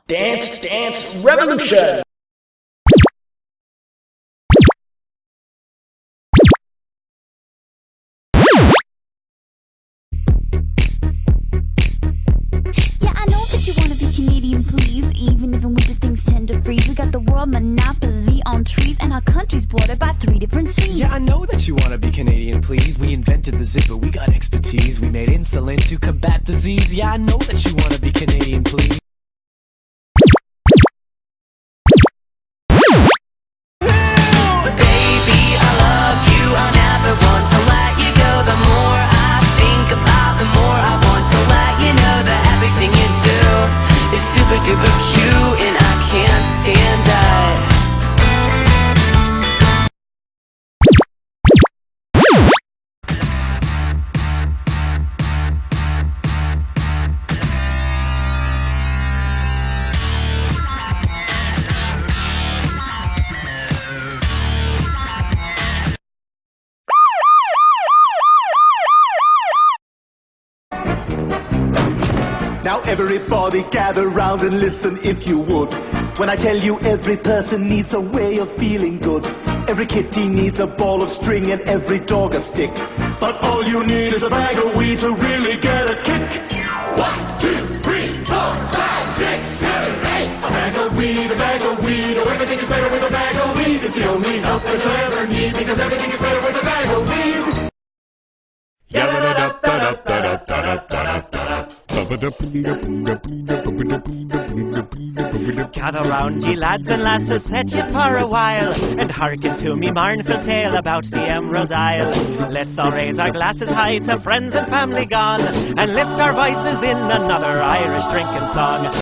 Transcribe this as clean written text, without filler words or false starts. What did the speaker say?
Dance Dance Revolution! Yeah, I know that you wanna be Canadian, please. Even if in winter things tend to freeze, we got the world monopoly on trees, and our country's bordered by 3 different seas. Yeah, I know that you wanna be Canadian, please. We invented the zipper, we got expertise. We made insulin to combat disease. Yeah, I know that you wanna be Canadian, please. Now everybody gather round and listen if you would. When I tell you every person needs a way of feeling good. Every kitty needs a ball of string and every dog a stick. But all you need is a bag of weed to really get a kick. 1, 2, 3, 4, 5, 6, 7, 8. A bag of weed, a bag of weed. Oh, everything is better with a bag of weed. It's the only help that you'll ever need, because everything is better with a bag of weed. Gather round, ye lads and lasses, set ye for a while, and hearken to me mournful tale about the Emerald Isle. Let's all raise our glasses high to friends and family gone, and lift our voices in another Irish drinking song.